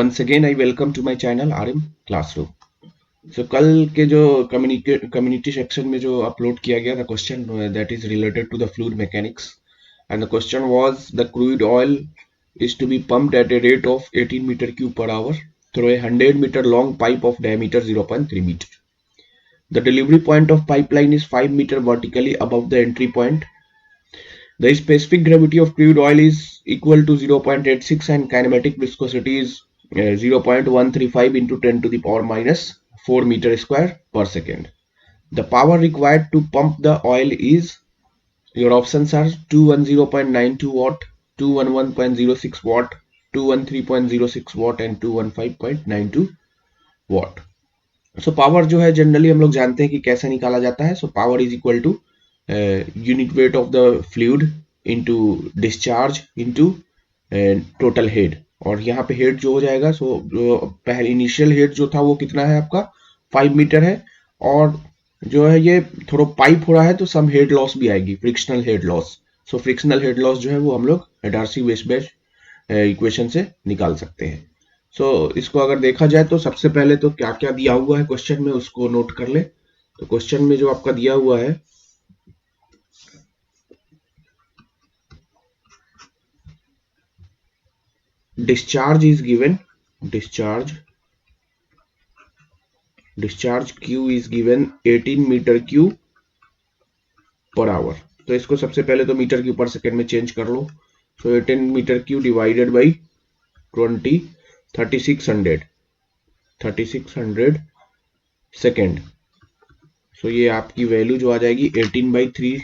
once again I welcome to my channel RM Classroom. So कल के जो community section में जो upload किया गया था question that is related to the fluid mechanics, and the question was the crude oil is to be pumped at a rate of 18 meter cube per hour through a 100 meter long pipe of diameter 0.3 meter. The delivery point of pipeline is 5 meter vertically above the entry point. The specific gravity of crude oil is equal to 0.86 and kinematic viscosity is 0.135 into 10 to the power minus 4 meter square per second. The power required to pump the oil is, your options are 210.92 watt, 211.06 watt, 213.06 watt and 215.92 watt. So power जो है generally हम लोग जानते हैं कि कैसे निकाला जाता है. So power is equal to unit weight of the fluid into discharge into total head. और यहाँ पे हेड जो हो जाएगा, सो जो पहले इनिशियल हेड जो था वो कितना है आपका 5 मीटर है, और जो है ये थोड़ा पाइप हो रहा है तो सम हेड लॉस भी आएगी, फ्रिक्शनल हेड लॉस. सो फ्रिक्शनल हेड लॉस जो है वो हम लोग डार्सी-वेशबर्ग इक्वेशन से निकाल सकते हैं. सो इसको अगर देखा जाए तो सबसे पहले तो क्या क्या दिया हुआ है क्वेश्चन में उसको नोट कर ले. तो क्वेश्चन में जो आपका दिया हुआ है, discharge is given, discharge Q is given 18 metre cube per hour. तो इसको सबसे पहले तो मीटर क्यूब पर सेकेंड में चेंज कर लो. So 18 metre cube divided by 20, 3600 second. So ये आपकी वैल्यू जो आ जाएगी 18/3,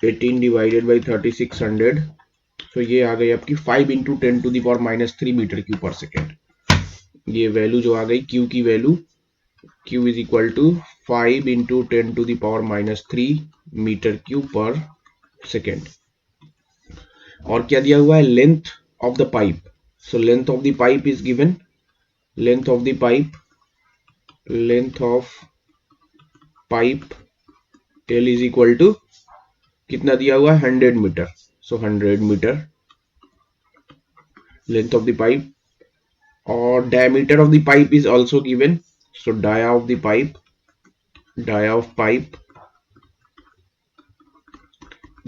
18 डिवाइडेड बाई 3600. सो ये आ गई आपकी 5 into 10 to the power minus 3 metre cube per second. ये वैल्यू जो आ गई Q की value, Q is equal to 5 into 10 to the power minus 3 metre cube per second. और क्या दिया हुआ है, length of the pipe. So length of the pipe is given, length of pipe L is equal to कितना दिया हुआ है 100 metre. So 100 metre length of the pipe. और diameter of the pipe is also given. So dia of pipe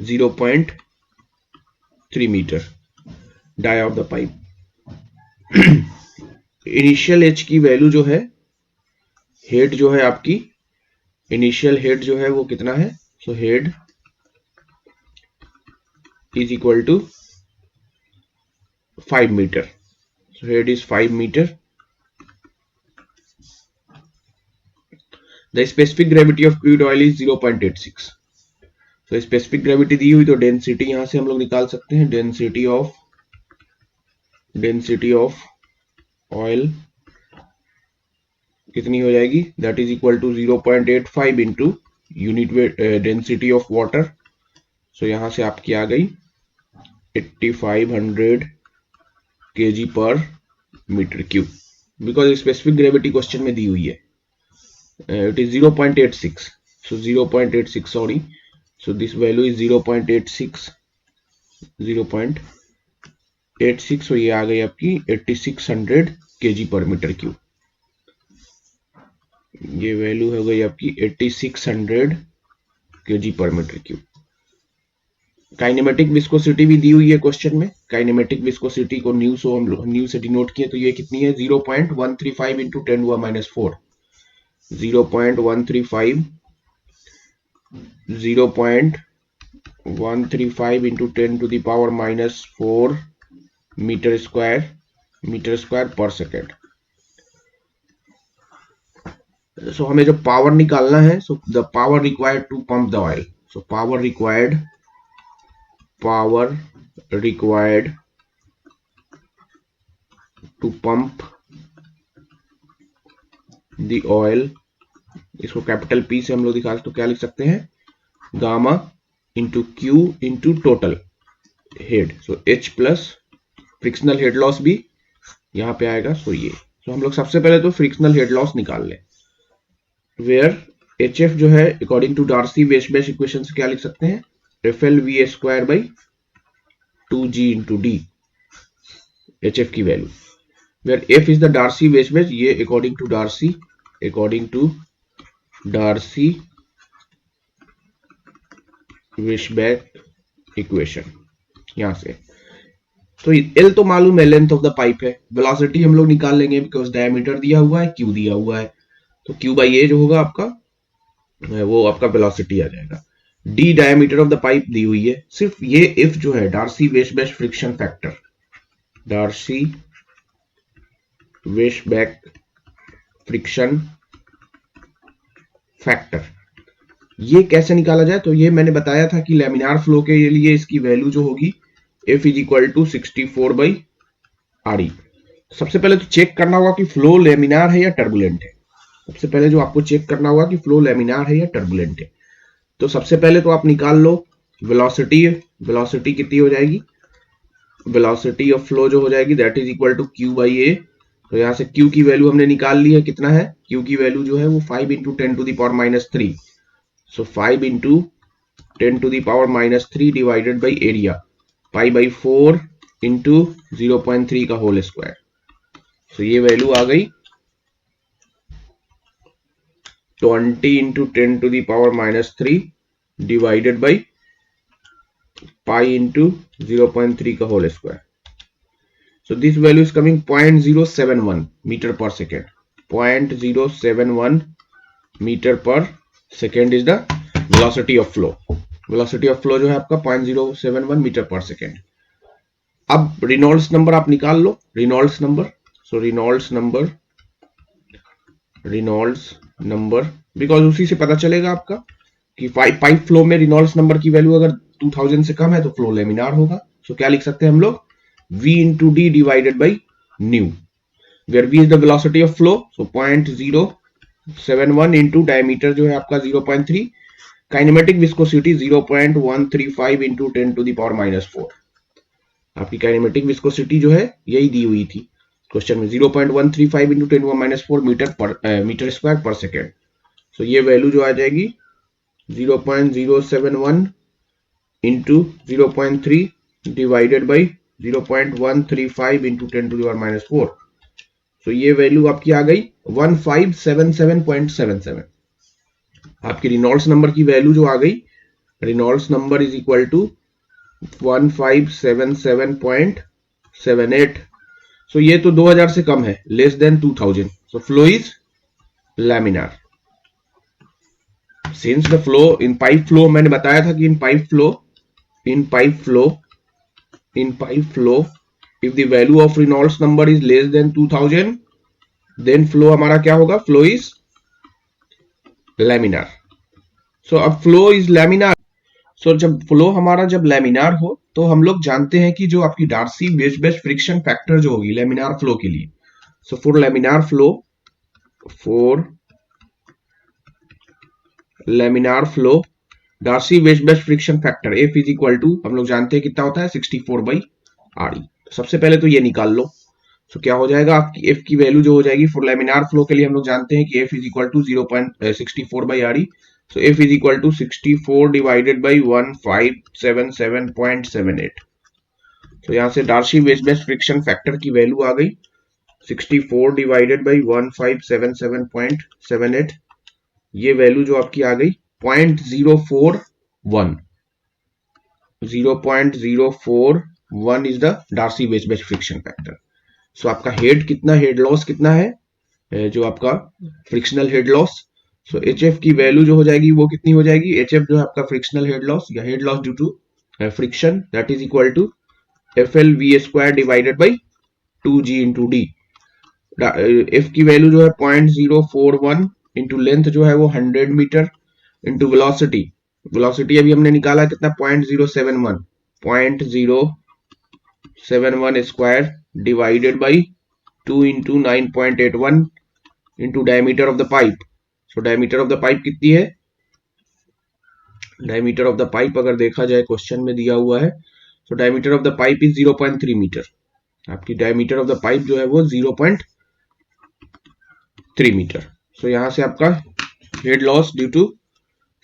0.3 meter, dia of the pipe. Initial H की value जो है, head जो है आपकी इनिशियल हेड जो है वो कितना है. So head is equal to 5 metre. So head is 5 meter. The specific gravity of crude oil is 0.86. So specific gravity दी हुई तो डेंसिटी यहां से हम लोग निकाल सकते हैं. डेंसिटी ऑफ ऑयल कितनी हो जाएगी, that is equal to 0.85 into unit weight density of water. So यहां से आपकी आ गई 8500 kg पर metre cube, because specific gravity question में दी हुई है. It is 0.86. So 0.86 sorry. So this value is 0.86. So ये आ गई आपकी 8600 kg पर मीटर क्यूब. ये वैल्यू हो गई आपकी 8600 kg पर मीटर क्यूब. काइनेमेटिक विस्कोसिटी भी दी हुई है क्वेश्चन में. काइनेमेटिक विस्कोसिटी को न्यू से डिनोट किए तो ये कितनी है 0.135 इंटू 10 हुआ minus 4. 0.135 into 10 to the power minus 4 metre square पर सेकेंड. सो हमें जो पावर निकालना है, so the power required to pump the oil. So power required to pump the oil. इसको कैपिटल P से हम लोग दिखा तो क्या लिख सकते हैं, gamma into Q into total head. So H plus frictional head loss भी यहाँ पे आएगा. सो ये तो हम लोग सबसे पहले तो फ्रिक्शनल हेड लॉस निकाल लें, वेयर HF जो है अकॉर्डिंग टू डार्सी-वेशबर्ग इक्वेशन से क्या लिख सकते हैं, FL/VA² by 2G into D HF की value. where F is the Darcy Weisbach, ये according to Darcy Weisbach equation. यहां से तो L तो मालूम है, लेंथ ऑफ द पाइप है, वेलोसिटी हम लोग निकाल लेंगे बिकॉज डायमीटर दिया हुआ है, Q दिया हुआ है, तो Q बाई ए जो होगा आपका वो आपका वेलोसिटी आ जाएगा। D diameter of the pipe दी हुई है, सिर्फ ये इफ जो है Darcy Weisbach friction factor, Darcy Weisbach friction factor, ये कैसे निकाला जाए, तो ये मैंने बताया था कि लैमिनार फ्लो के लिए इसकी वैल्यू जो होगी F is equal to 64 by R E. सबसे पहले तो चेक करना होगा कि फ्लो लैमिनार है या टर्बुलेंट है। सबसे पहले जो आपको चेक करना होगा कि फ्लो लैमिनार है या टर्बुलेंट है। तो सबसे पहले तो आप निकाल लो वेलोसिटी, वेलोसिटी कितनी हो जाएगी, वेलोसिटी ऑफ फ्लो जो हो जाएगी that is equal to Q by A. तो यहाँ से Q की वैल्यू हमने निकाल ली है, कितना है Q की वैल्यू जो है वो 5 into 10 to the power minus 3, so 5 into 10 to the power minus 3 divided by area pi by 4 into 0.3 का होल स्क्वायर। सो ये वैल्यू आ गई 20 into 10 to the power minus 3 divided by pi into 0.3 का whole square. So this value is coming 0.071 meter per second. 0.071 meter per second is the velocity of flow. Velocity of flow जो है आपका 0.071 meter per second. अब Reynolds number आप निकाल लो, Reynolds number. So Reynolds number because उसी से पता चलेगा आपका कि पाइप फ्लो में रिनॉल्ड्स नंबर की वैल्यू अगर 2000 से कम है तो फ्लो लेमिनार होगा। सो क्या लिख सकते हैं हम लोग, V into D divided by nu, where V is the velocity of flow, so 0.071 into diameter जो है आपका 0.3, kinematic viscosity 0.135 into 10 to the power minus 4। आपकी काइनेमेटिक विस्कोसिटी जो है यही दी हुई थी क्वेश्चन में, 0.135 into 10 to the minus 4 metre square पर सेकेंड। सो ये वैल्यू जो आ जाएगी 0.071 into 0.3 divided by 0.135 into 10 to the power minus 4। तो ये वैल्यू आपकी आ गई 1577.77। आपकी रिनॉल्ड्स नंबर की वैल्यू जो आ गई, Reynolds number is equal to 1577.78। So ये तो 2000 से कम है, less than 2000, so flow is laminar. Since the flow in pipe flow, मैंने बताया था कि in pipe flow if the value of Reynolds number is less than 2000 then flow हमारा क्या होगा, flow is laminar। so अब flow is laminar, so जब flow हमारा जब laminar हो तो हम लोग जानते हैं कि जो आपकी डार्सी वेस्बैक फ्रिक्शन फैक्टर जो होगी laminar flow के लिए, so for laminar flow Darcy Weisbach friction factor F is equal to, हम लोग जानते हैं कितना होता है 64 बाई आर ई। सबसे पहले तो ये निकाल लो। तो क्या हो जाएगा आपकी F की वैल्यू जो हो जाएगी फॉर लैमिनार फ्लो के लिए हम लोग जानते हैं कि F is equal to 0.64 by R E. So F is equal to 64 divided by 1577.78। तो यहाँ से डार्सी वेस्बैक फ्रिक्शन फैक्टर की वैल्यू आ गई 64 डिवाइडेड बाई 1577.78। ये वैल्यू जो आपकी आ गई 0.041 is the Darcy Weisbach friction factor. So आपका हेड कितना, हेड लॉस कितना है, जो आपका frictional head loss. So H F की वैल्यू जो हो जाएगी वो कितनी हो जाएगी, एच एफ जो है आपका फ्रिक्शनल हेड लॉस या head loss due to friction that is equal to F L V square divided by 2g into D. F की वैल्यू जो है 0.041 इंटू लेंथ जो है वो 100 मीटर इंटू वेलोसिटी, वेलोसिटी अभी हमने निकाला कितना 0.071 square divided by 2 into 9.81 into diameter of the pipe. So diameter of the pipe कितनी है, डायमीटर ऑफ द पाइप अगर देखा जाए क्वेश्चन में दिया हुआ है, so diameter of the pipe is 0.3 metre. आपकी डायमीटर ऑफ द पाइप जो है वो 0.3 मीटर। सो यहां से आपका head loss due to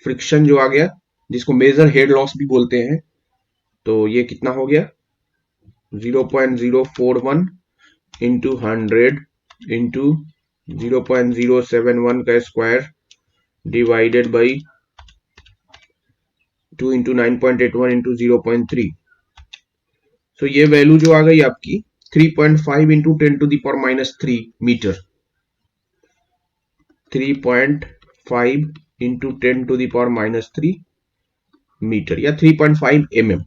friction जो आ गया, जिसको मेजर हेड लॉस भी बोलते हैं, तो ये कितना हो गया 0.041 इंटू 100 इंटू 0.071 का square divided by 2 into 9.81 into 0.3। So ये वैल्यू जो आ गई आपकी 3.5 into 10 to the power minus 3 metre. 3.5 into 10 to the power minus 3 metre या 3.5 mm।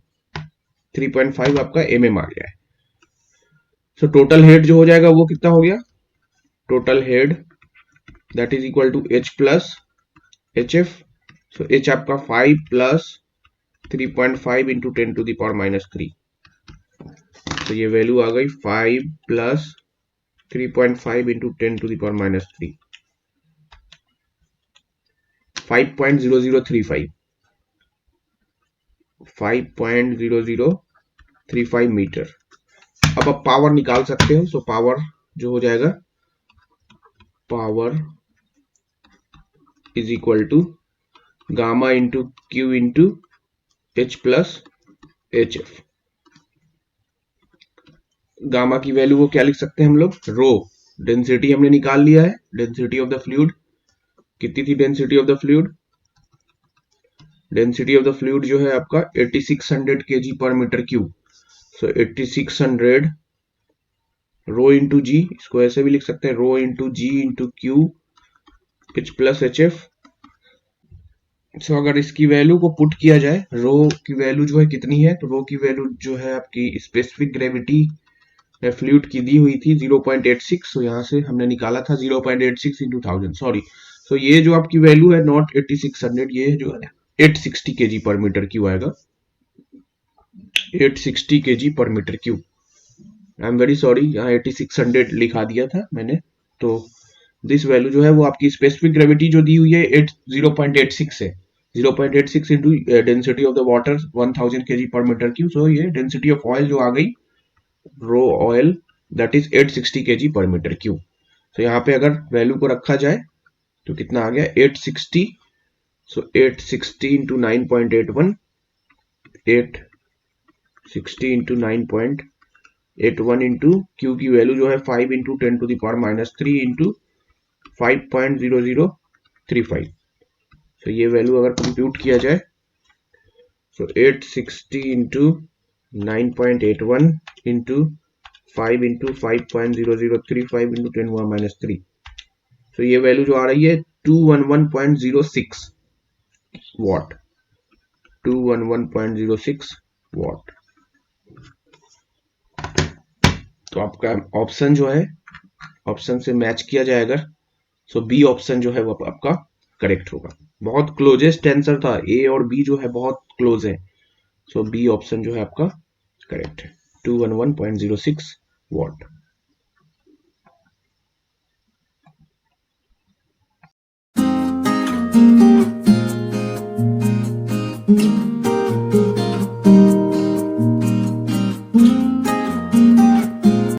3.5 आपका mm आ गया है। सो टोटल हेड जो हो जाएगा वो कितना हो गया, total head that is equal to h plus H F. So h आपका 5 plus 3.5 into 10 to the power minus 3। तो ये वैल्यू आ गई 5 plus 3.5 into 10 to the power minus 3, 5.0035 5.0035 metre. अब आप पावर निकाल सकते हो। सो पावर जो हो जाएगा, power is equal to gamma into Q into H plus H F. Gamma की वैल्यू को क्या लिख सकते हैं हम लोग, रो। डेंसिटी हमने निकाल लिया है, डेंसिटी ऑफ द फ्लूइड कितनी थी, density of the fluid, density of the fluid जो है आपका 8600 kg पर metre cube. So 8600 rho into G, इसको ऐसे भी लिख सकते हैं, rho into G into Q H plus H F. So अगर इसकी वैल्यू को पुट किया जाए, रो की वैल्यू जो है कितनी है, तो रो की वैल्यू जो है आपकी स्पेसिफिक ग्रेविटी फ्लूइड की दी हुई थी 0.86। सो यहाँ से हमने निकाला था 0.86 इंटू 1000, सॉरी। सो ये जो आपकी वैल्यू है नॉट 8600, ये जो है 860 kg पर मीटर क्यूब आएगा, 860 kg पर metre cube. I am very sorry, यहाँ 8600 लिखा दिया था मैंने। तो दिस वैल्यू जो है वो आपकी स्पेसिफिक ग्रेविटी जो दी हुई है 0.86 है, 0.86 into density of the water 1000 kg पर मीटर क्यूब। सो ये डेंसिटी ऑफ ऑयल जो आ गई, रो ऑयल दैट इज 860 kg पर मीटर क्यूब। तो यहाँ पे अगर वैल्यू को रखा जाए तो कितना आ गया 860। So 860 into 9.81, 860 into 9.81 into Q की वैल्यू जो है 5 into 10 to the power minus 3 into 5.0035। तो ये वैल्यू अगर कंप्यूट किया जाए, so 860 into 9.81 into 5 into 5.0035 into 10 हुआ माइनस 3। तो ये वैल्यू जो आ रही है 211.06 वॉट, 211.06 वॉट। तो आपका ऑप्शन जो है, ऑप्शन से मैच किया जाए अगर, सो बी ऑप्शन जो है वो आपका करेक्ट होगा। बहुत क्लोजेस्ट आंसर था, ए और बी जो है बहुत क्लोज है। सो बी ऑप्शन जो है आपका करेक्ट है, 211.06 वॉट।